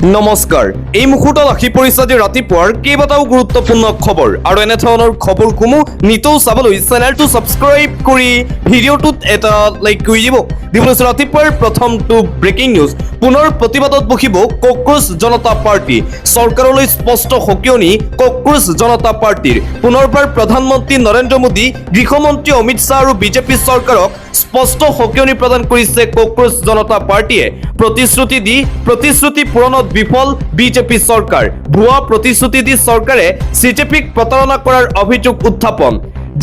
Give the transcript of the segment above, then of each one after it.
নমস্কাৰ এই মুহূৰ্তত আহি পৰিছে আজি ৰাতিপুৱাৰ কেইবাটাও গুৰুত্বপূৰ্ণ খবৰ আৰু এনে ধৰণৰ খবৰসমূহ নিতৌ চাবলৈ চেনেলটো ছাবস্ক্ৰাইব কৰি ভিডিঅ'টোত এটা লাইক কৰি দিব ৰাতিপুৱাৰ প্ৰথমটো ব্ৰেকিং নিউজ পুনৰ প্ৰতিবাদত বহিব কক্ৰোচ জনতা পাৰ্টি চৰকাৰলৈ স্পষ্ট সকিয়নি কক্ৰোচ জনতা পাৰ্টিৰ পুনৰবাৰ প্ৰধানমন্ত্ৰী নৰেন্দ্ৰ মোদী গৃহমন্ত্ৰী অমিত শ্বাহ আৰু বিজেপি চৰকাৰক স্পষ্ট সকিয়নি প্ৰদান কৰিছে কক্ৰোচ জনতা পাৰ্টিয়ে প্ৰতিশ্ৰুতি পূৰণত বিফল বিজেপি চৰকাৰ ভুৱা প্ৰতিশ্ৰুতি দি চৰকাৰে সিজেপিক প্ৰতাৰণা কৰাৰ অভিযোগ উত্থাপন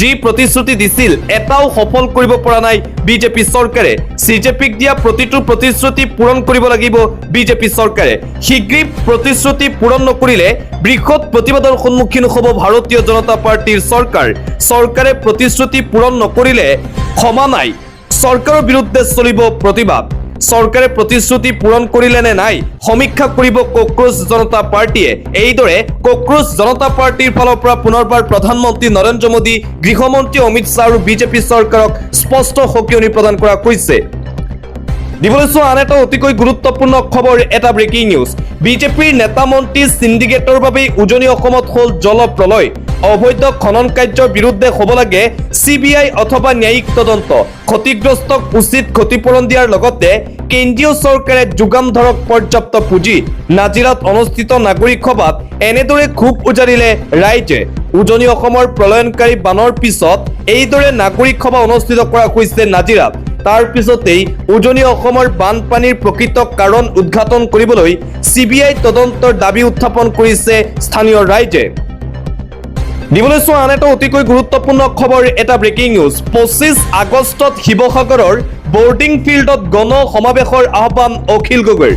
যি প্ৰতিশ্ৰুতি দিছিল এটাও সফল কৰিব পৰা নাই বিজেপি চৰকাৰে সিজেপিক দিয়া প্ৰতিটো প্ৰতিশ্ৰুতি পূৰণ কৰিব লাগিব বিজেপি চৰকাৰে শীঘ্ৰেই প্ৰতিশ্ৰুতি পূৰণ নকৰিলে বৃহৎ প্ৰতিবাদৰ সন্মুখীন হ'ব ভাৰতীয় জনতা পাৰ্টিৰ চৰকাৰে প্ৰতিশ্ৰুতি পূৰণ নকৰিলে ক্ষমা নাই চৰকাৰৰ বিৰুদ্ধে চলিব প্ৰতিবাদ চৰকাৰে প্ৰতিশ্ৰুতি পূৰণ কৰিলে নে নাই সমীক্ষা কৰিব কক্ৰোচ জনতা পাৰ্টিয়ে এইদৰে কক্ৰোচ জনতা পাৰ্টিৰ ফালৰ পৰা পুনৰবাৰ প্ৰধানমন্ত্ৰী নৰেন্দ্ৰ মোদী গৃহমন্ত্ৰী অমিত শ্বাহ আৰু বিজেপি চৰকাৰক স্পষ্ট সকিয়নি প্ৰদান কৰা হৈছে দিবলৈছো আন এটা অতিকৈ গুৰুত্বপূৰ্ণ খবৰ এটা ব্ৰেকিং নিউজ বিজেপিৰ নেতা মন্ত্ৰী সিন্ডিকেটৰ বাবে উজনি অসমত হ'ল জলপ্ৰলয় অবৈধ খনন কাৰ্যৰ বিৰুদ্ধে হ'ব লাগে সিবিআই অথবা ন্যায়িক তদন্ত ক্ষতিগ্ৰস্তক উচিত ক্ষতিপূৰণ দিয়াৰ লগতে কেন্দ্ৰীয় চৰকাৰে যোগান ধৰক পৰ্যাপ্ত পুঁজি নাজিৰাত অনুষ্ঠিত নাগৰিক সভাত এনেদৰে ক্ষোভ উজাৰিলে ৰাইজে উজনি অসমৰ প্ৰলয়নকাৰী বানৰ পিছত এইদৰে নাগৰিক সভা অনুষ্ঠিত কৰা হৈছে নাজিৰাত তাৰ পিছতেই উজনি অসমৰ বানপানীৰ প্ৰকৃত কাৰণ উদ্ঘাটন কৰিবলৈ সিবিআই তদন্তৰ দাবী উত্থাপন কৰিছে স্থানীয় ৰাইজে দিবলৈছো আন এটা অতিকৈ গুৰুত্বপূৰ্ণ খবৰ এটা ব্ৰেকিং নিউজ 25 আগষ্টত শিৱসাগৰৰ বৰ্ডিং ফিল্ডত গণ সমাৱেশৰ আহ্বান অখিল গগৈৰ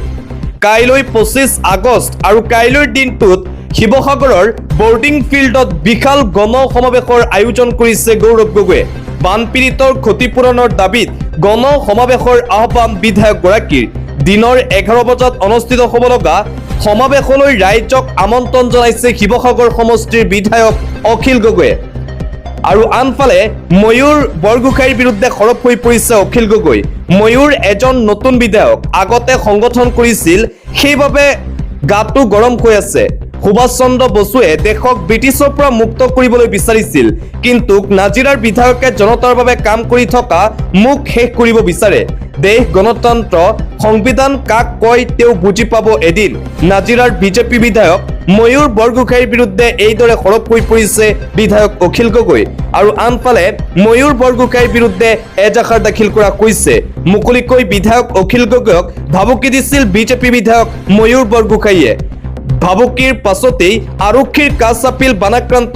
কাইলৈ 25 আগষ্ট আৰু কাইলৈৰ দিনটোত শিৱসাগৰৰ বৰ্ডিং ফিল্ডত বিশাল গণ সমাৱেশৰ আয়োজন কৰিছে গৌৰৱ গগৈয়ে বানপীড়িতৰ ক্ষতিপূৰণৰ দাবীত গণ সমাৱেশৰ আহ্বান বিধায়কগৰাকীৰ দিনৰ 11 বজাত অনুষ্ঠিত হ'ব লগা সমাৱেশলৈ ৰাইজক আমন্ত্ৰণ জনাইছে শিৱসাগৰ সমষ্টিৰ বিধায়ক অখিল গগৈয়ে আৰু আনফালে ময়ূৰ বৰগোহাঁইৰ বিৰুদ্ধে সৰব হৈ পৰিছে অখিল গগৈ ময়ূৰ এজন নতুন বিধায়ক আগতে সংগঠন কৰিছিল সেইবাবে গাটো গৰম হৈ আছে সুভাষ চন্দ্ৰ বসুৱে দেশক ব্ৰিটিছৰ পৰা মুক্ত কৰিবলৈ বিচাৰিছিল কিন্তু নাজিৰাৰ বিধায়কে জনতাৰ বাবে কাম কৰি থকা মুখ শেষ কৰিব বিচাৰে দেশ গণতন্ত্ৰ সংবিধান কাক কয় তেও বুজি পাব এদিন নাজিৰাৰ বিজেপি বিধায়ক ময়ূৰ বৰগোহাঁইৰ বিৰুদ্ধে এইদৰে সৰব হৈ পৰিছে বিধায়ক অখিল গগৈ আৰু আনফালে ময়ূৰ বৰগোহাঁইৰ বিৰুদ্ধে এজাহাৰ দাখিল কৰা হৈছে মুকলিকৈ বিধায়ক অখিল গগৈক ভাবুকি দিছিল বিজেপি বিধায়ক ময়ূৰ বৰগোহাঁইয়ে ভাবুকিৰ পাছতেই আৰক্ষীৰ কাষ চাপিল বানাক্ৰান্ত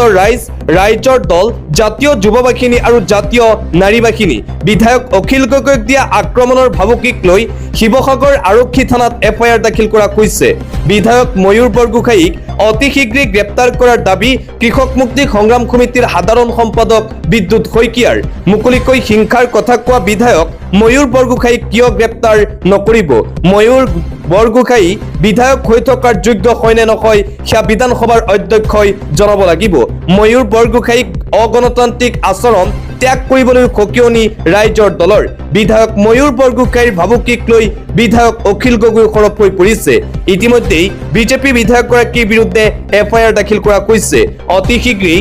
ৰাইজৰ দল জাতীয় যুৱ বাহিনী আৰু জাতীয় নাৰী বাহিনী বিধায়ক অখিল গগৈক দিয়া আক্ৰমণৰ ভাবুকিক লৈ শিৱসাগৰ আৰক্ষী থানাত এফআইআৰ দাখিল কৰা হৈছে বিধায়ক ময়ূৰ বৰগোহাঁইক অতি শীঘ্ৰেই গ্ৰেপ্তাৰ কৰাৰ দাবী কৃষক মুক্তি সংগ্ৰাম সমিতিৰ সাধাৰণ সম্পাদক বিদ্যুৎ শইকীয়াৰ মুকলিকৈ হিংসাৰ কথা কোৱা বিধায়ক ময়ূৰ বৰগোহাঁইক কিয় গ্ৰেপ্তাৰ নকৰিব ময়ূৰ বৰগোহাঁই বিধায়ক হৈ থকাৰ যোগ্য হয় নে নহয় সেয়া বিধানসভাৰ অধ্যক্ষই জনাব লাগিব ময়ূৰ বৰগোহাঁইক অগণতান্ত্ৰিক আচৰণ ত্যাগ কৰিবলৈ সকিয়নি ৰাইজৰ দলৰ বিধায়ক ময়ূৰ বৰগোহাঁইৰ ভাবুকিক লৈ বিধায়ক অখিল গগৈ সৰব হৈ পৰিছে ইতিমধ্যেই বিজেপি বিধায়কগৰাকীৰ বিৰুদ্ধে এফআইআৰ দাখিল কৰা হৈছে অতি শীঘ্ৰেই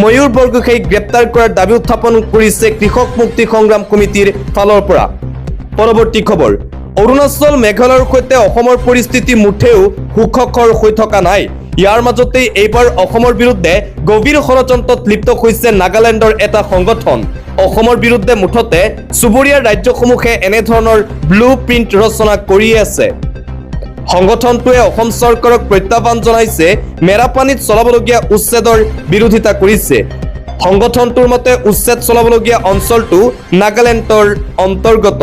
ময়ূৰ বৰগোহাঁইক গ্ৰেপ্তাৰ কৰাৰ দাবী উত্থাপন কৰিছে কৃষক মুক্তি সংগ্ৰাম সমিতিৰ ফালৰ পৰা পৰৱৰ্তী খবৰ অৰুণাচল মেঘালয়ৰ সৈতে অসমৰ পৰিস্থিতি মুঠেও সুখকৰ হৈ থকা নাই ইয়াৰ মাজতেই এইবাৰ অসমৰ বিৰুদ্ধে গভীৰ ষড়যন্ত্ৰত লিপ্ত হৈছে নাগালেণ্ডৰ এটা সংগঠন অসমৰ বিৰুদ্ধে মুঠতে চুবুৰীয়া ৰাজ্যসমূহে এনে ধৰণৰ ব্লু প্ৰিণ্ট ৰচনা কৰি আছে সংগঠনটোৱে অসম চৰকাৰক প্ৰত্যাহ্বান জনাইছে মেৰাপানীত চলাবলগীয়া উচ্ছেদৰ বিৰোধিতা কৰিছে সংগঠনটোৰ মতে উচ্ছেদ চলাবলগীয়া অঞ্চলটো নাগালেণ্ডৰ অন্তৰ্গত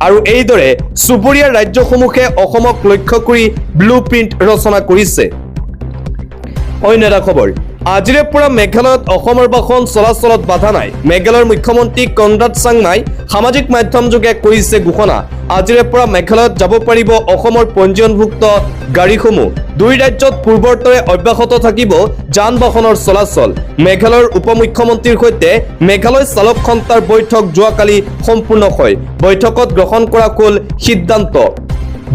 আৰু এইদৰে চুবুৰীয়া ৰাজ্যসমূহে অসমক লক্ষ্য কৰি ব্লু প্ৰিণ্ট ৰচনা কৰিছে অন্য এটা খবৰ আজিৰে পৰা মেঘালয়ত অসমৰ বাহন চলাচলত বাধা নাই মেঘালয়ৰ মুখ্যমন্ত্ৰী কনৰাড চাংমাই সামাজিক মাধ্যম যোগে কৰিছে ঘোষণা আজিৰে পৰা মেঘালয়ত যাব পাৰিব অসমৰ পঞ্জীয়নভুক্ত গাড়ীসমূহ দুই ৰাজ্যত পূৰ্বৰ দৰে অব্যাহত থাকিব যান বাহনৰ চলাচল মেঘালয়ৰ উপমুখ্যমন্ত্ৰীৰ সৈতে মেঘালয় চালক সন্থাৰ বৈঠক যোৱাকালি সম্পূৰ্ণ হয় বৈঠকত গ্ৰহণ কৰা হ'ল সিদ্ধান্ত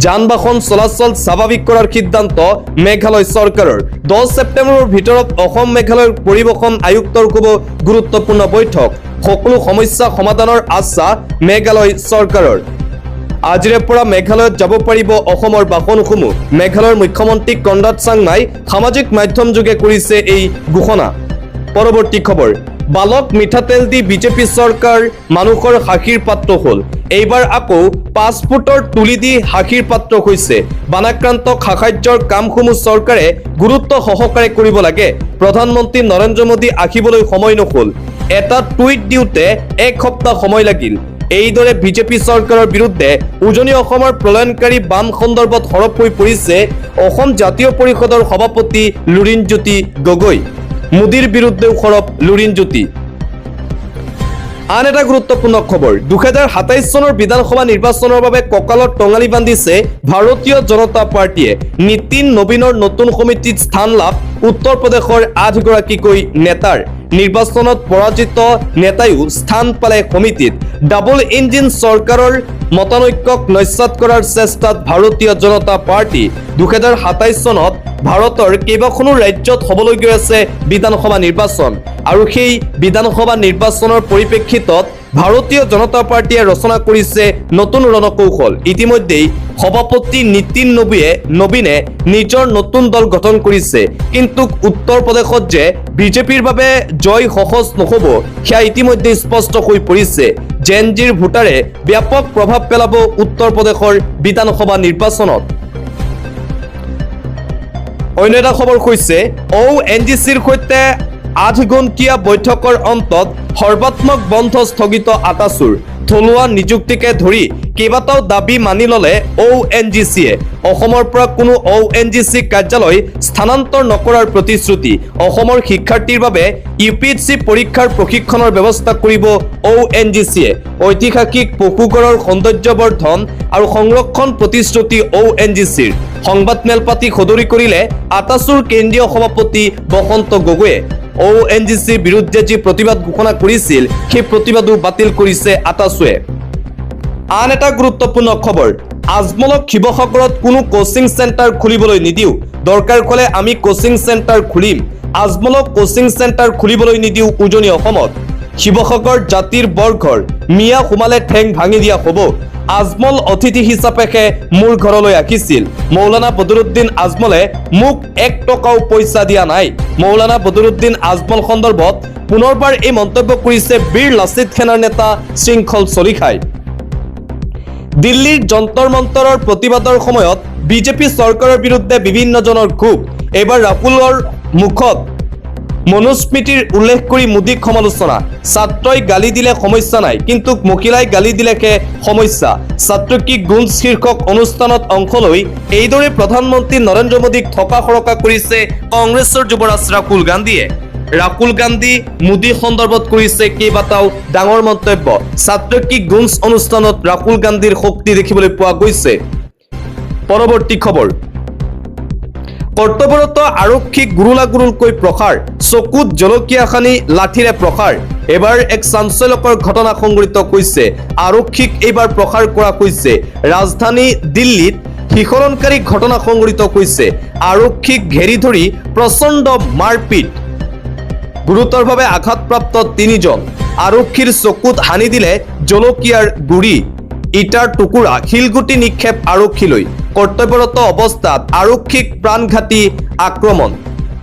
যান বাহন চলাচল স্বাভাৱিক কৰাৰ সিদ্ধান্ত মেঘালয় চৰকাৰৰ 10 ছেপ্টেম্বৰৰ ভিতৰত অসম মেঘালয়ৰ পৰিবহণ আয়ুক্তৰ খুব গুৰুত্বপূৰ্ণ বৈঠক সকলো সমস্যা সমাধানৰ আশ্বাস মেঘালয় চৰকাৰৰ আজিৰে পৰা মেঘালয়ত যাব পাৰিব অসমৰ বাহনসমূহ মেঘালয়ৰ মুখ্যমন্ত্ৰী কনৰাড চাংমাই সামাজিক মাধ্যম যোগে কৰিছে এই ঘোষণা পৰৱৰ্তী খবৰ বালক মিঠাতেল দি বিজেপি চৰকাৰ মানুহৰ হাঁহিৰ পাত্ৰ হ'ল এইবাৰ আকৌ পাছপোৰ্টৰ তুলি দি হাঁহিৰ পাত্ৰ হৈছে বানাক্ৰান্ত সাহায্যৰ কামসমূহ চৰকাৰে গুৰুত্ব সহকাৰে কৰিব লাগে প্ৰধানমন্ত্ৰী নৰেন্দ্ৰ মোদী আহিবলৈ সময় নহল এটা টুইট দিওঁতে এক সপ্তাহ সময় লাগিল এইদৰে বিজেপি চৰকাৰৰ বিৰুদ্ধে উজনি অসমৰ প্ৰলয়নকাৰী বাম সন্দৰ্ভত সৰব হৈ পৰিছে অসম জাতীয় পৰিষদৰ সভাপতি লুৰিণজ্যোতি গগৈ মোদীৰ বিৰুদ্ধেও সৰব লুৰিণজ্যোতি আন এটা গুৰুত্বপূৰ্ণ খবৰ 2027 চনৰ বিধানসভা নিৰ্বাচনৰ বাবে কঁকালত টঙালি বান্ধিছে ভাৰতীয় জনতা পাৰ্টিয়ে নীতিন নবীনৰ নতুন সমিতিত স্থান লাভ উত্তৰ প্ৰদেশৰ 8 গৰাকীকৈ নেতাৰ নিৰ্বাচনত পৰাজিত নেতায়ো স্থান পালে সমিতিত ডাবল ইঞ্জিন চৰকাৰৰ মতানৈক্যক নস্যাৎ কৰাৰ চেষ্টাত ভাৰতীয় জনতা পাৰ্টি 2027 চনত ভাৰতৰ কেইবাখনো ৰাজ্যত হ'বলৈ গৈ আছে বিধানসভা নিৰ্বাচন আৰু সেই বিধানসভা নিৰ্বাচনৰ পৰিপ্ৰেক্ষিতত ভাৰতীয় জনতা পাৰ্টিয়ে ৰচনা কৰিছে নতুন ৰণকৌশল ইতিমধ্যেই সভাপতি নীতিন নবীনে নিজৰ নতুন দল গঠন কৰিছে কিন্তু উত্তৰ প্ৰদেশত যে বিজেপিৰ বাবে জয় সহজ নহব সেয়া ইতিমধ্যে স্পষ্ট হৈ পৰিছে জেনজিৰ ভোটাৰে ব্যাপক প্ৰভাৱ পেলাব উত্তৰ প্ৰদেশৰ বিধানসভা নিৰ্বাচনত অন্য এটা খবৰ হৈছে ONGCৰ সৈতে 8 ঘণ্টীয়া বৈঠকৰ অন্তত সৰ্বাত্মক বন্ধ স্থগিত আটাচুৰ থলুৱা নিযুক্তিকে ধৰি কেইবাটাও দাবী মানি ললে ONGCয়ে অসমৰ পৰা কোনো ONGC কাৰ্যালয় স্থানান্তৰ নকৰাৰ প্ৰতিশ্ৰুতি অসমৰ শিক্ষাৰ্থীৰ বাবে UPSC পৰীক্ষাৰ প্ৰশিক্ষণৰ ব্যৱস্থা কৰিব ONGCয়ে ঐতিহাসিক পশুগড়ৰ সৌন্দৰ্যবৰ্ধন আৰু সংৰক্ষণ প্ৰতিশ্ৰুতি ONGCৰ সংবাদমেল পাতি সদৰি কৰিলে আটাচুৰ কেন্দ্ৰীয় সভাপতি বসন্ত গগৈয়ে ONGCৰ বিৰুদ্ধে যি প্ৰতিবাদ ঘোষণা কৰিছিল সেই প্ৰতিবাদো বাতিল কৰিছে আটাচুৱে আন এটা গুৰুত্বপূৰ্ণ খবৰ আজমলক শিৱসাগৰত কোনো কোচিং চেণ্টাৰ খুলিবলৈ নিদিও দৰকাৰ হ'লে আমি কোচিং চেণ্টাৰ খুলিম আজমলক কোচিং চেণ্টাৰ খুলিবলৈ নিদিও উজনি অসমত শিৱসাগৰ জাতিৰ বৰঘৰ মিয়া সোমালে ঠেং ভাঙি দিয়া হ'ব আজমল অতিথি হিচাপেহে মোৰ ঘৰলৈ আহিছিল মৌলানা বদৰুদ্দিন আজমলে মোক 1 টকাও পইচা দিয়া নাই মৌলানা বদৰুদ্দিন আজমল সন্দৰ্ভত পুনৰবাৰ এই মন্তব্য কৰিছে বীৰ লাচিত সেনাৰ নেতা শৃংখল চলিখাই দিল্লীৰ যন্তৰ মন্তৰৰ প্ৰতিবাদৰ সময়ত বিজেপি চৰকাৰৰ বিৰুদ্ধে বিভিন্নজনৰ ক্ষোভ এবাৰ ৰাহুলৰ মুখত মনুস্মৃতিৰ উল্লেখ কৰি মোদীক সমালোচনা ছাত্ৰই গালি দিলে সমস্যা নাই কিন্তু মহিলাই গালি দিলেহে সমস্যা ছাত্ৰ কি গুণ শীৰ্ষক অনুষ্ঠানত অংশ লৈ এইদৰে প্ৰধানমন্ত্ৰী নৰেন্দ্ৰ মোদীক থকা সৰকা কৰিছে কংগ্ৰেছৰ যুৱৰাজ ৰাহুল গান্ধী মোদী সন্দৰ্ভত কৰিছে কেইবাটাও ডাঙৰ মন্তব্য ছাত্ৰ কি গুণ অনুষ্ঠানত ৰাহুল গান্ধীৰ শক্তি দেখিবলৈ পোৱা গৈছে পৰৱৰ্তী খবৰ কৰ্তব্যৰত আৰক্ষীক গুৰুলাগুৰুলকৈ প্ৰসাৰ চকুত জলকীয়া খানি লাঠিৰে প্ৰসাৰ এবাৰ এক চাঞ্চল্যকৰ ঘটনা সংঘটিত হৈছে আৰক্ষীক এইবাৰ প্ৰসাৰ কৰা হৈছে ৰাজধানী দিল্লীত শিহৰণকাৰী ঘটনা সংঘটিত হৈছে আৰক্ষীক ঘেৰি ধৰি প্ৰচণ্ড মাৰপিট গুৰুতৰভাৱে আঘাতপ্ৰাপ্ত 3 জন আৰক্ষীৰ চকুত হানি দিলে জলকীয়াৰ গুৰি ইটাৰ টুকুৰা শিলগুটি নিক্ষেপ আৰক্ষীলৈ কৰ্তব্যৰত অৱস্থাত আৰক্ষীক প্ৰাণঘাতী আক্ৰমণ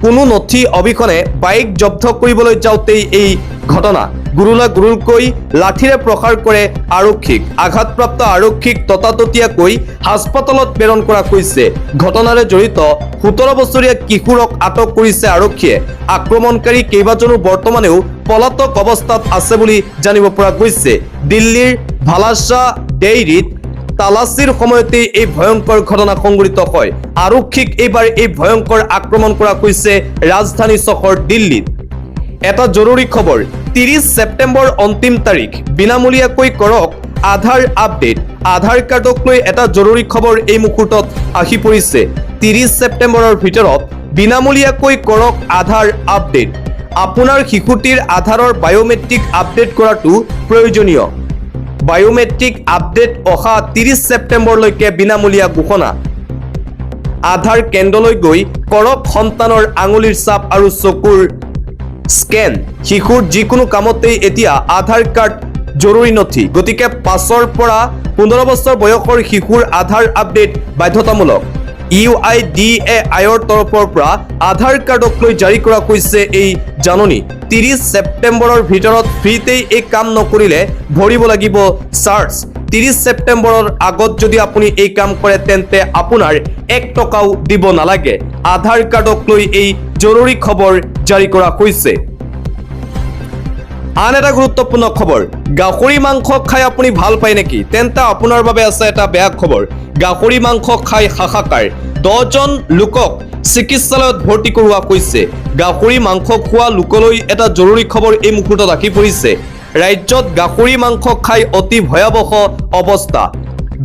কোনো নথি অবিহনে বাইক জব্দ কৰিবলৈ যাওঁতেই এই ঘটনা গুৰুলাগুৰুলকৈ লাঠিৰে প্ৰসাৰ কৰে আৰক্ষীক আঘাতপ্ৰাপ্ত আৰক্ষীক ততাততীয়াকৈ হাস্পতালত প্ৰেৰণ কৰা হৈছে ঘটনাৰে জড়িত 17 বছৰীয়া কিশোৰক আটক কৰিছে আৰক্ষীয়ে আক্ৰমণকাৰী কেইবাজনো বৰ্তমানেও পলাতক অৱস্থাত আছে বুলি জানিব পৰা গৈছে দিল্লীৰ ভালাছা ডেইৰীত তালাচীৰ সময়তে এই ভয়ংকৰ ঘটনা সংঘটিত হয় আৰক্ষীক এইবাৰ এই ভয়ংকৰ আক্ৰমণ কৰা হৈছে ৰাজধানী চহৰ দিল্লীত এটা জৰুৰী খবৰ 30 ছেপ্টেম্বৰ অন্তিম তাৰিখ বিনামূলীয়াকৈ কৰক আধাৰ আপডেট আধাৰ কাৰ্ডক লৈ এটা জৰুৰী খবৰ এই মুহূৰ্তত আহি পৰিছে 30 ছেপ্টেম্বৰৰ ভিতৰত বিনামূলীয়াকৈ কৰক আধাৰ আপডেট আপোনাৰ শিশুটিৰ আধাৰৰ বায়োমেট্ৰিক আপডেট কৰাটো প্ৰয়োজনীয় বায়োমেট্ৰিক আপডেট অহা 30 ছেপ্টেম্বৰলৈকে বিনামূলীয়া ঘোষণা আধাৰ কেন্দ্ৰলৈ গৈ কৰক সন্তানৰ আঙুলিৰ ছাপ আৰু চকুৰ স্কেন শিশুৰ যিকোনো কামতেই এতিয়া আধাৰ কাৰ্ড জৰুৰী নথি গতিকে 5 পৰা 15 বছৰ বয়সৰ শিশুৰ আধাৰ আপডেট বাধ্যতামূলক UIDAIৰ তৰফৰ পৰা আধাৰ কাৰ্ডক লৈ জাৰি কৰা হৈছে এই জাননী 30 ছেপ্টেম্বৰৰ ভিতৰত ফ্ৰীতেই এই কাম নকৰিলে ভৰিব লাগিব চাৰ্জ 30 ছেপ্টেম্বৰৰ আগত যদি আপুনি এই কাম কৰে তেন্তে আপোনাৰ 1 টকাও দিব নালাগে আধাৰ কাৰ্ডক লৈ এই জৰুৰী খবৰ জাৰি কৰা হৈছে আন এটা গুৰুত্বপূৰ্ণ খবৰ গাহৰি মাংস খাই আপুনি ভাল পায় নেকি তেন্তে আপোনাৰ বাবে আছে এটা বেয়া খবৰ গাহৰি মাংস খাই হাহাকাৰ 10 জন লোকক চিকিৎসালয়ত ভৰ্তি কৰোৱা হৈছে গাহৰি মাংস খোৱা লোকলৈ এটা জৰুৰী খবৰ এই মুহূৰ্তত আহি পৰিছে ৰাজ্যত গাহৰি মাংস খাই অতি ভয়াৱহ অৱস্থা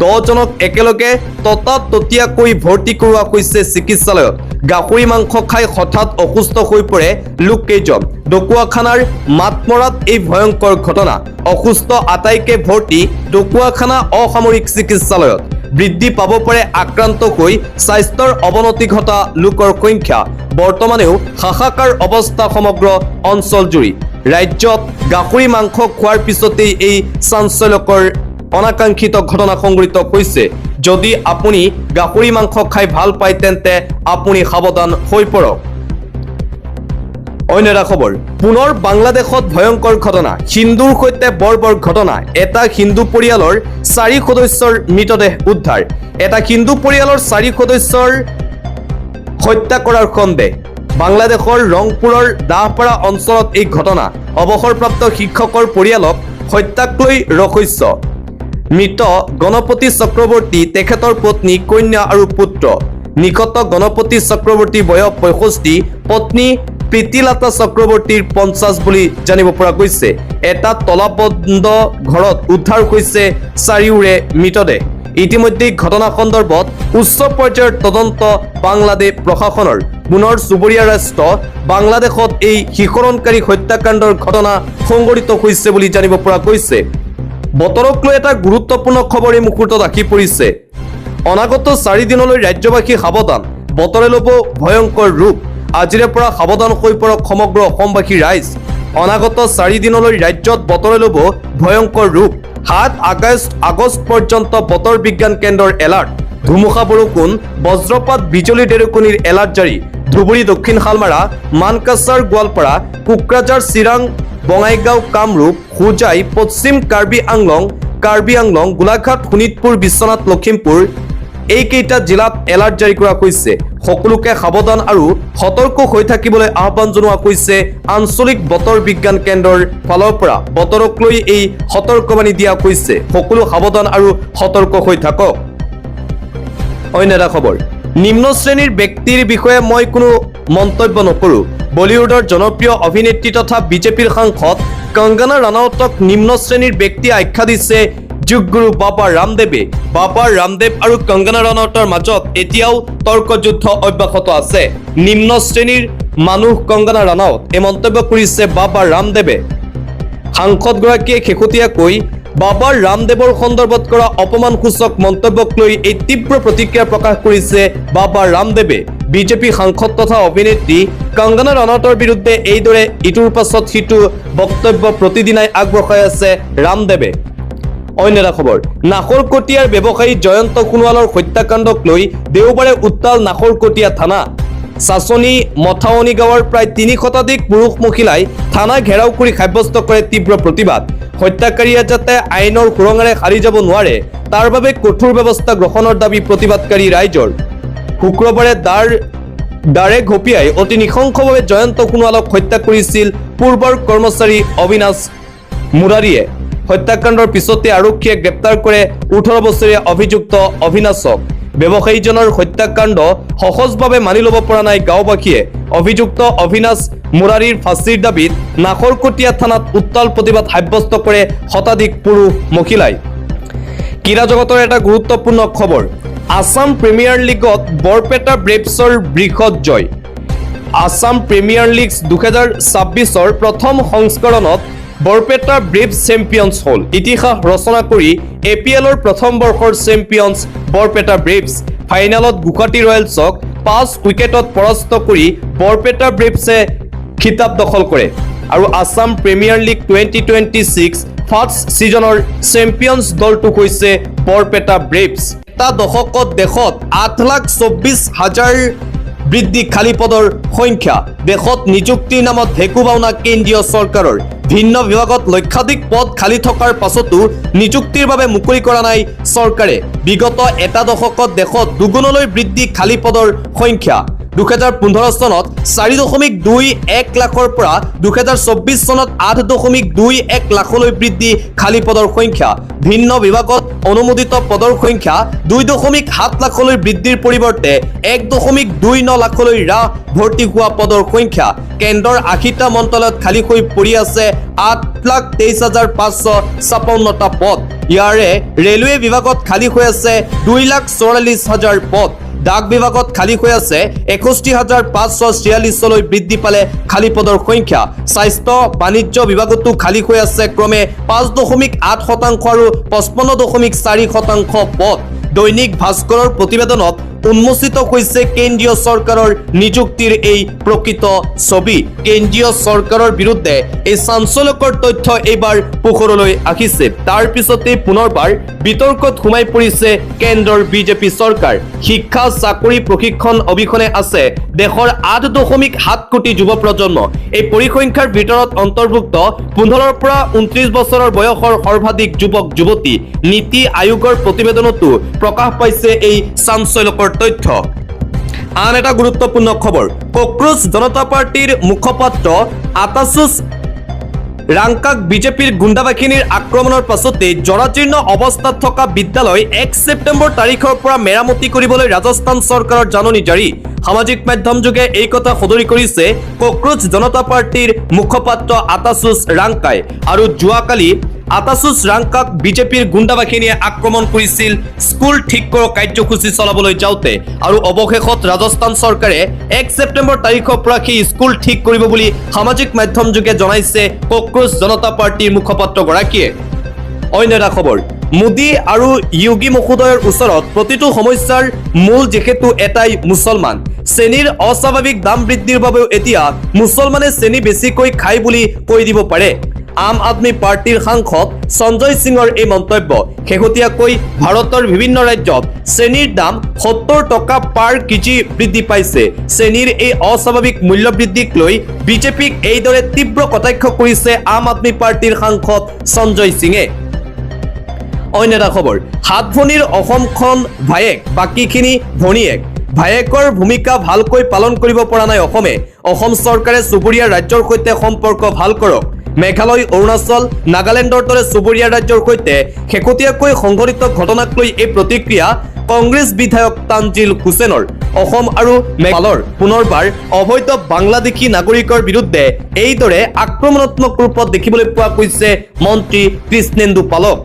10 জনক একেলগে ততাততীয়াকৈ ভৰ্তি কৰোৱা হৈছে চিকিৎসালয়ত গাহৰি মাংস খাই হঠাৎ অসুস্থ হৈ পৰে লোককেইজন ডকুৱাখানাৰ মাতমৰাত এই ভয়ংকৰ ঘটনা অসুস্থ আটাইকে ভৰ্তি ডকুৱাখানা অসামৰিক চিকিৎসালয়ত বৃদ্ধি পাব পাৰে আক্ৰান্ত হৈ স্বাস্থ্যৰ অৱনতি ঘটা লোকৰ সংখ্যা বৰ্তমানেও হাহাকাৰ অৱস্থা সমগ্ৰ অঞ্চলজুৰি ৰাজ্যত গাহৰি মাংস খোৱাৰ পিছতেই এই চাঞ্চল্যকৰ অনাকাংক্ষিত ঘটনা সংঘটিত হৈছে যদি আপুনি গাহৰি মাংস খাই ভাল পায় তেন্তে আপুনি সাৱধান হৈ পৰক অন্য এটা খবৰ পুনৰ বাংলাদেশত ভয়ংকৰ ঘটনা হিন্দুৰ সৈতে বৰ ঘটনা এটা হিন্দু পৰিয়ালৰ 4 সদস্যৰ মৃতদেহ উদ্ধাৰ এটা হিন্দু পৰিয়ালৰ 4 সদস্যৰ হত্যা কৰাৰ সন্দেহ বাংলাদেশৰ ৰংপুৰৰ দাহপাৰা অঞ্চলত এই ঘটনা অৱসৰপ্ৰাপ্ত শিক্ষকৰ পৰিয়ালক হত্যাক লৈ ৰহস্য মৃত গণপতি চক্ৰৱৰ্তী তেখেতৰ পত্নী কন্যা আৰু পুত্ৰ নিকট গণপতি চক্ৰৱৰ্তী বয়স 65 পত্নী প্ৰীতিলতা চক্ৰৱৰ্তীৰ 50 বুলি জানিব পৰা গৈছে এটা তলাবন্ধ ঘৰত উদ্ধাৰ হৈছে চাৰিওৰে মৃতদেহ ইতিমধ্যে ঘটনা সন্দৰ্ভত উচ্চ পৰ্যায়ৰ তদন্ত বাংলাদেশ প্ৰশাসনৰ পুনৰ চুবুৰীয়া ৰাষ্ট্ৰ বাংলাদেশত এই শিহৰণকাৰী হত্যাকাণ্ডৰ ঘটনা সংঘটিত হৈছে বুলি জানিব পৰা গৈছে বতৰক লৈ এটা গুৰুত্বপূৰ্ণ খবৰ এই মুহূৰ্তত আহি পৰিছে অনাগত 4 দিনলৈ ৰাজ্যবাসী সাৱধান বতৰে ল'ব ভয়ংকৰ ৰূপ আজিৰে পৰা সাৱধান হৈ পৰক সমগ্ৰ অসমবাসী ৰাইজ অনাগত 4 দিনলৈ ৰাজ্যত বতৰে ল'ব ভয়ংকৰ ৰূপ 7 আগষ্ট পৰ্যন্ত বতৰ বিজ্ঞান কেন্দ্ৰৰ এলাৰ্ট ধুমুহা বৰষুণ বজ্ৰপাত বিজুলী ঢেৰেকণিৰ এলাৰ্ট জাৰি ধুবুৰী দক্ষিণ শালমাৰা মানকাছাৰ গোৱালপাৰা কোকৰাঝাৰ চিৰাং বঙাইগাঁও কামৰূপ হোজাই পশ্চিম কাৰ্বি আংলং গোলাঘাট শোণিতপুৰ বিশ্বনাথ লখিমপুৰ এইকেইটা জিলাত এলাৰ্ট জাৰি কৰা হৈছে সকলোকে সাৱধান আৰু সতৰ্ক হৈ থাকিবলৈ আহ্বান জনোৱা হৈছে আঞ্চলিক বতৰ বিজ্ঞান কেন্দ্ৰৰ ফালৰ পৰা বতৰক লৈ এই সতৰ্কবাণী দিয়া হৈছে সকলো সাৱধান আৰু সতৰ্ক হৈ থাকক অন্য এটা খবৰ নিম্ন শ্ৰেণীৰ ব্যক্তিৰ বিষয়ে মই কোনো মন্তব্য নকৰো বলিউডৰ জনপ্ৰিয় অভিনেত্ৰী তথা বিজেপিৰ সাংসদ কংগনা ৰানাউতক নিম্ন শ্ৰেণীৰ ব্যক্তি আখ্যা দিছে যোগগুৰু বাবা ৰামদেৱ আৰু কংগনা ৰানাউতৰ মাজত এতিয়াও তৰ্কযুদ্ধ অব্যাহত আছে নিম্ন শ্ৰেণীৰ মানুহ কংগনা ৰানাউত এই মন্তব্য কৰিছে বাবা ৰামদেৱে সাংসদগৰাকীয়ে শেহতীয়াকৈ বাবা ৰামদেৱৰ সন্দৰ্ভত কৰা অপমানসূচক মন্তব্যক লৈ এই তীব্ৰ প্ৰতিক্ৰিয়া প্ৰকাশ কৰিছে বাবা ৰামদেৱে বিজেপি সাংসদ তথা অভিনেত্ৰী কংগনা ৰানাউতৰ বিৰুদ্ধে এইদৰে ইটোৰ পাছত সিটো বক্তব্য প্ৰতিদিনাই আগবঢ়াই আছে ৰামদেৱে অন্য এটা খবৰ নাহৰকটীয়াৰ ব্যৱসায়ী জয়ন্ত সোণোৱালৰ হত্যাকাণ্ডক লৈ দেওবাৰে উত্তাল নাহৰকটীয়া থানা চাচনি মথাৱনী গাঁৱৰ প্ৰায় 3 শতাধিক পুৰুষ মহিলাই থানা ঘেৰাও কৰি সাব্যস্ত কৰে তীব্ৰ প্ৰতিবাদ হত্যাকাৰীয়ে যাতে আইনৰ সুৰঙাৰে সাৰি যাব নোৱাৰে তাৰ বাবে কঠোৰ ব্যৱস্থা গ্ৰহণৰ দাবী প্ৰতিবাদকাৰী ৰাইজৰ শুক্ৰবাৰে দাৰে ঘপিয়াই অতি নিশংসভাৱে জয়ন্ত সোণোৱালক হত্যা কৰিছিল পূৰ্বৰ কৰ্মচাৰী অবিনাশ মুৰাৰীয়ে হত্যাকাণ্ডৰ পিছতে আৰক্ষীয়ে গ্ৰেপ্তাৰ কৰে 18 বছৰীয়া অভিযুক্ত অবিনাশক ব্যৱসায়ীজনৰ হত্যাকাণ্ড সহজভাৱে মানি ল'ব পৰা নাই গাঁওবাসীয়ে অভিযুক্ত অবিনাশ মুৰাৰীৰ ফাঁচীৰ দাবীত নাহৰকটীয়া থানাত উত্তাল প্ৰতিবাদ সাব্যস্ত কৰে শতাধিক পুৰুষ মহিলাই ক্ৰীড়া জগতৰ এটা গুৰুত্বপূৰ্ণ খবৰ আসাম প্ৰিমিয়াৰ লীগত বৰপেটা ব্ৰেভছৰ বৃহৎ জয় আসাম প্ৰিমিয়াৰ লীগ 2026ৰ প্ৰথম সংস্কৰণত বৰপেটা ব্ৰেভছ চেম্পিয়নছ হ'ল ইতিহাস ৰচনা কৰি APLৰ প্ৰথম বৰ্ষৰ চেম্পিয়নছ বৰপেটা ব্ৰেভছ ফাইনেলত গুৱাহাটী ৰয়েলছক 5 উইকেটত পৰাস্ত কৰি বৰপেটা ব্ৰেভছে খিতাপ দখল কৰে আৰু আসাম প্ৰিমিয়াৰ লীগ 2026 ফাৰ্ষ্ট সিজনৰ চেম্পিয়নছ দলটো হৈছে বৰপেটা ব্ৰেভছ এটা দশকত দেশত 8,24,000 বৃদ্ধি খালী পদৰ সংখ্যা দেশত নিযুক্তিৰ নামত ভেকুবাওনা কেন্দ্ৰীয় চৰকাৰৰ ভিন্ন বিভাগত লক্ষাধিক পদ খালী থকাৰ পাছতো নিযুক্তিৰ বাবে মুকলি কৰা নাই চৰকাৰে বিগত এটা দশকত দেশত দুগুণলৈ বৃদ্ধি খালী পদৰ সংখ্যা 2015 চনত 4.21 লাখৰ পৰা 2024 চনত 8.21 লাখলৈ বৃদ্ধি খালী পদৰ সংখ্যা ভিন্ন বিভাগত অনুমোদিত পদৰ সংখ্যা 2.7 লাখলৈ বৃদ্ধিৰ পৰিৱৰ্তে 1.29 লাখলৈ হ্ৰাস ভৰ্তি হোৱা পদৰ সংখ্যা কেন্দ্ৰৰ 80টা মন্ত্ৰালয়ত খালী হৈ পৰি আছে 8,23,556টা পদ ইয়াৰে ৰেলৱে বিভাগত খালী হৈ আছে 2,44,000 পদ ডাক বিভাগত খালী হৈ আছে 61,546লৈ বৃদ্ধি পালে খালী পদৰ সংখ্যা স্বাস্থ্য বাণিজ্য বিভাগতো খালী হৈ আছে ক্ৰমে 5.8% আৰু 55.4% পদ দৈনিক ভাস্কৰৰ প্ৰতিবেদনত উন্মোচিত হৈছে কেন্দ্ৰীয় চৰকাৰৰ নিযুক্তিৰ এই প্ৰকৃত ছবি কেন্দ্ৰীয় চৰকাৰৰ বিৰুদ্ধে এই চাঞ্চল্যকৰ তথ্য এইবাৰ পোহৰলৈ আহিছে তাৰ পিছতে পুনৰবাৰ বিতৰ্কত সোমাই পৰিছে কেন্দ্ৰৰ বিজেপি চৰকাৰ শিক্ষা চাকৰি প্ৰশিক্ষণ অবিহনে আছে দেশৰ 8.7 কোটি যুৱ প্ৰজন্ম এই পৰিসংখ্যাৰ ভিতৰত অন্তৰ্ভুক্ত 15 পৰা 29 বছৰৰ বয়সৰ সৰ্বাধিক যুৱক যুৱতী নীতি আয়োগৰ প্ৰতিবেদনতো প্ৰকাশ পাইছে এই চাঞ্চল্যকৰ তথ্য আন এটা গুৰুত্বপূৰ্ণ খবৰ কক্ৰোচ জনতা পাৰ্টিৰ মুখপাত্ৰ আতাছুছ ৰাংকাক বিজেপিৰ গুণ্ডাবাহিনীৰ আক্ৰমণৰ পাছতে জৰাজীৰ্ণ অৱস্থাত থকা বিদ্যালয় 1 ছেপ্টেম্বৰ তাৰিখৰ পৰা মেৰামতি কৰিবলৈ ৰাজস্থান চৰকাৰৰ জাননী জাৰি সামাজিক মাধ্যম যোগে এই কথা সদৰি কৰিছে কক্ৰোচ জনতা পাৰ্টিৰ মুখপাত্ৰ আতাছুছ ৰাংকাই আৰু যোৱাকালি আতাছুছ ৰাংকাক বিজেপিৰ গুণ্ডাবাহিনীয়ে আক্ৰমণ কৰিছিল স্কুল ঠিক কৰা কাৰ্যসূচী চলাবলৈ যাওঁতে আৰু অৱশেষত ৰাজস্থান চৰকাৰে 1 ছেপ্টেম্বৰ তাৰিখৰ পৰা সেই স্কুল ঠিক কৰিব বুলি সামাজিক মাধ্যম যোগে জনাইছে কক্ৰোচ জনতা পাৰ্টিৰ মুখপাত্ৰগৰাকীয়ে অন্য এটা খবৰ মোদী আৰু যোগী মহোদয়ৰ ওচৰত প্ৰতিটো সমস্যাৰ মূল যেহেতু এটাই মুছলমান চেনিৰ অস্বাভাৱিক দাম বৃদ্ধিৰ বাবেও এতিয়া মুছলমানে চেনি বেছিকৈ খায় বুলি কৈ দিব পাৰে আম আদমি পাৰ্টিৰ সাংসদ সঞ্জয় সিঙৰ এই মন্তব্য শেহতীয়াকৈ ভাৰতৰ বিভিন্ন ৰাজ্যত চেনিৰ দাম 70 টকা পাৰ কেজি বৃদ্ধি পাইছে চেনিৰ এই অস্বাভাৱিক মূল্য বৃদ্ধিক লৈ বিজেপিক এইদৰে তীব্ৰ কটাক্ষ কৰিছে আম আদমি পাৰ্টিৰ সাংসদ সঞ্জয় সিঙে অন্য এটা খবৰ হাত ভনীৰ অসমখন ভায়েক বাকীখিনি ভনীয়েক ভায়েকৰ ভূমিকা ভালকৈ পালন কৰিব পৰা নাই অসম চৰকাৰে চুবুৰীয়া ৰাজ্যৰ সৈতে সম্পৰ্ক ভাল কৰক মেঘালয় অৰুণাচল নাগালেণ্ডৰ দৰে চুবুৰীয়া ৰাজ্যৰ সৈতে শেহতীয়াকৈ সংঘটিত ঘটনাক লৈ এই প্ৰতিক্ৰিয়া কংগ্ৰেছ বিধায়ক তানজিল হুছেইনৰ অসম আৰু মেঘালয়ৰ পুনৰবাৰ অবৈধ বাংলাদেশী নাগৰিকৰ বিৰুদ্ধে এইদৰে আক্ৰমণাত্মক ৰূপত দেখিবলৈ পোৱা গৈছে মন্ত্ৰী কৃষ্ণেন্দু পালক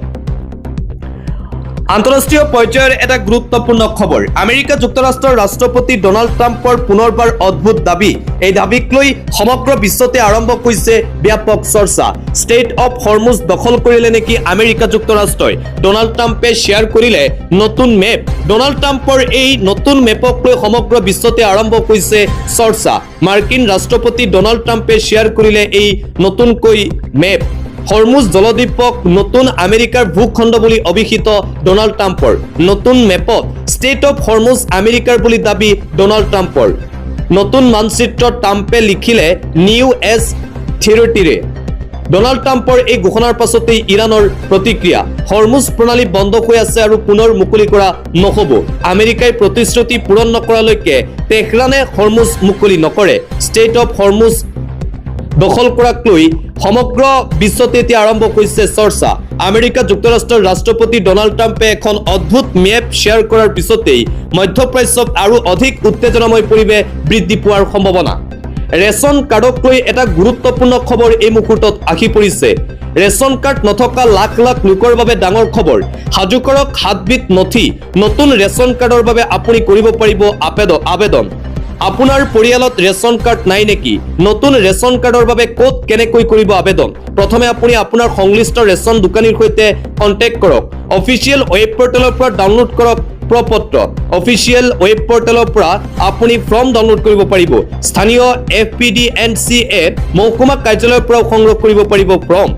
আন্তঃৰাষ্ট্ৰীয় পৰ্যায়ৰ এটা গুৰুত্বপূৰ্ণ খবৰ আমেৰিকা যুক্তৰাষ্ট্ৰৰ ৰাষ্ট্ৰপতি ডনাল্ড ট্ৰাম্পৰ পুনৰবাৰ অদ্ভুত দাবী এই দাবীক লৈ সমগ্ৰ বিশ্বতে আৰম্ভ হৈছে ব্যাপক চৰ্চা ষ্টেট অফ হৰমুজ দখল কৰিলে নেকি আমেৰিকা যুক্তৰাষ্ট্ৰই ডনাল্ড ট্ৰাম্পে শ্বেয়াৰ কৰিলে নতুন মেপ ডনাল্ড ট্ৰাম্পৰ এই নতুন মেপক লৈ সমগ্ৰ বিশ্বতে আৰম্ভ হৈছে চৰ্চা মাৰ্কিন ৰাষ্ট্ৰপতি ডনাল্ড ট্ৰাম্পে শ্বেয়াৰ কৰিলে এই নতুনকৈ মেপ হৰমুজ জলদ্বীপক নতুন আমেৰিকাৰ ভূখণ্ড বুলি অভিহিত ডনাল্ড ট্ৰাম্পৰ নতুন মেপত ষ্টেট অফ হৰমুজ আমেৰিকাৰ বুলি দাবী ডনাল্ড ট্ৰাম্পৰ নতুন মানচিত্ৰত ট্ৰাম্পে লিখিলে নিউ এছ থিয়ৰিটিৰে ডনাল্ড ট্ৰাম্পৰ এই ঘোষণাৰ পাছতেই ইৰাণৰ প্ৰতিক্ৰিয়া হৰমুজ প্ৰণালী বন্ধ হৈ আছে আৰু পুনৰ মুকলি কৰা নহব আমেৰিকাই প্ৰতিশ্ৰুতি পূৰণ নকৰালৈকে তেহৰানে হৰমুজ মুকলি নকৰে ষ্টেট অফ হৰমুজ দখল কৰাক লৈ সমগ্ৰ বিশ্বতে এতিয়া আৰম্ভ হৈছে চৰ্চা আমেৰিকা যুক্তৰাষ্ট্ৰৰ ৰাষ্ট্ৰপতি ডনাল্ড ট্ৰাম্পে এখন অদ্ভুত মেপ শ্বেয়াৰ কৰাৰ পিছতেই মধ্যপ্ৰাচ্যত আৰু অধিক উত্তেজনাময় পৰিৱেশ বৃদ্ধি পোৱাৰ সম্ভাৱনা ৰেচন কাৰ্ডক লৈ এটা গুৰুত্বপূৰ্ণ খবৰ এই মুহূৰ্তত আহি পৰিছে ৰেচন কাৰ্ড নথকা লাখ লাখ লোকৰ বাবে ডাঙৰ খবৰ সাজু কৰক 7 বিধ নথি নতুন ৰেচন কাৰ্ডৰ বাবে আপুনি কৰিব পাৰিব আবেদন আপোনাৰ পৰিয়ালত ৰেচন কাৰ্ড নাই নেকি? নতুন ৰেচন কাৰ্ডৰ বাবে ক'ত কেনেকৈ কৰিব আবেদন? প্ৰথমে আপুনি আপোনাৰ সংশ্লিষ্ট ৰেচন দোকানীৰ সৈতে কণ্টেক্ট কৰক। অফিচিয়েল ৱেব পৰ্টেলৰ পৰা ডাউনলোড কৰক প্ৰপত্ৰ। অফিচিয়েল ৱেব পৰ্টেলৰ পৰা আপুনি ফৰ্ম ডাউনলোড কৰিব পাৰিব। স্থানীয় FPDNCA মহকুমা কাৰ্যালয়ৰ পৰাও সংগ্ৰহ কৰিব পাৰিব ফৰ্ম।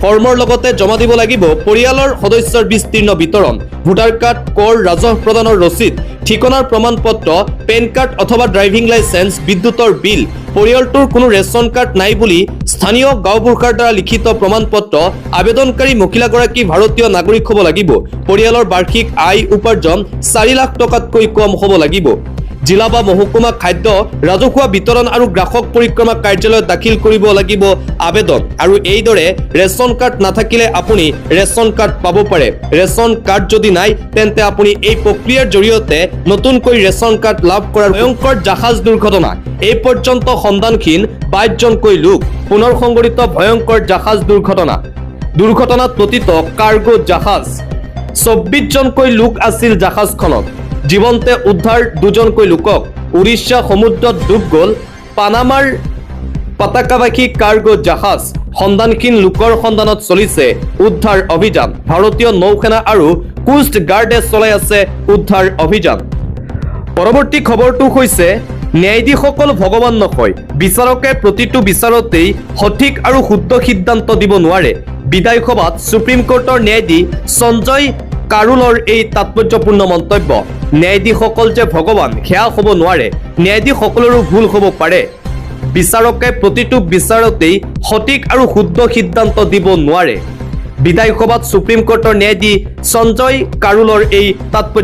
ফৰ্মৰ লগতে জমা দিব লাগিব পৰিয়ালৰ সদস্যৰ বিস্তীৰ্ণ বিতৰণ, ভোটাৰ কাৰ্ড, কৰ ৰাজহ প্ৰদানৰ ৰচিদ, ঠিকনাৰ প্ৰমাণপত্ৰ, পেন কাৰ্ড অথবা ড্ৰাইভিং লাইচেন্স, বিদ্যুতৰ বিল, পৰিয়ালটোৰ কোনো ৰেচন কাৰ্ড নাই বুলি স্থানীয় গাঁওবুঢ়াৰ দ্বাৰা লিখিত প্ৰমাণপত্ৰ, আবেদনকাৰী মহিলাগৰাকী ভাৰতীয় নাগৰিক হ'ব লাগিব, পৰিয়ালৰ বাৰ্ষিক আয় উপাৰ্জন 4 লাখ টকাতকৈ কম হ'ব লাগিব। জিলা বা মহকুমা খাদ্য ৰাজহুৱা বিতৰণ আৰু গ্ৰাহক পৰিক্ৰমা কাৰ্যালয়ত দাখিল কৰিব লাগিব আবেদন। আৰু এইদৰে ৰেচন কাৰ্ড নাথাকিলে আপুনি ৰেচন কাৰ্ড পাব পাৰে। ৰেচন কাৰ্ড যদি নাই তেন্তে আপুনি এই প্ৰক্ৰিয়াৰ জৰিয়তে নতুনকৈ ৰেচন কাৰ্ড লাভ কৰাৰ ভয়ংকৰ জাহাজ দুৰ্ঘটনা। এই পৰ্যন্ত সন্ধানহীন 22 জনকৈ লোক। পুনৰ সংঘটিত ভয়ংকৰ জাহাজ দুৰ্ঘটনা। দুৰ্ঘটনাত পতিত কাৰ্গো জাহাজ। 24 জনকৈ লোক আছিল জাহাজখনত। জীৱন্তে উদ্ধাৰ 2 জনকৈ লোকক। উৰিষ্যা সমুদ্ৰত ডুব গ'ল পানামাৰ পতাকাবাহী কাৰ্গো জাহাজ। সন্ধানহীন লোকৰ সন্ধানত চলিছে উদ্ধাৰ অভিযান। ভাৰতীয় নৌসেনা আৰু কোষ্ট গাৰ্ডে চলাই আছে উদ্ধাৰ অভিযান। পৰৱৰ্তী খবৰটো হৈছে ন্যায়াধীশসকল ভগৱান নহয়। বিচাৰকে প্ৰতিটো বিচাৰতেই সঠিক আৰু শুদ্ধ সিদ্ধান্ত দিব নোৱাৰে। বিধানসভাত সুপ্ৰিম কোৰ্টৰ ন্যায়াধীশ সঞ্জয় কাৰোলৰ এই তাৎপৰ্যপূৰ্ণ মন্তব্য। ন্যায়াধীশসকল যে ভগৱান সেয়া হ'ব নোৱাৰে। ন্যায়াধীশসকলৰো ভুল হ'ব পাৰে। বিচাৰকে প্ৰতিটো বিচাৰতেই সঠিক আৰু শুদ্ধ সিদ্ধান্ত দিব নোৱাৰে। বিধানসভাত সুপ্ৰিম কোৰ্টৰ ন্যায়াধীশ সঞ্জয় কাৰোলৰ এই তাৎপৰ্য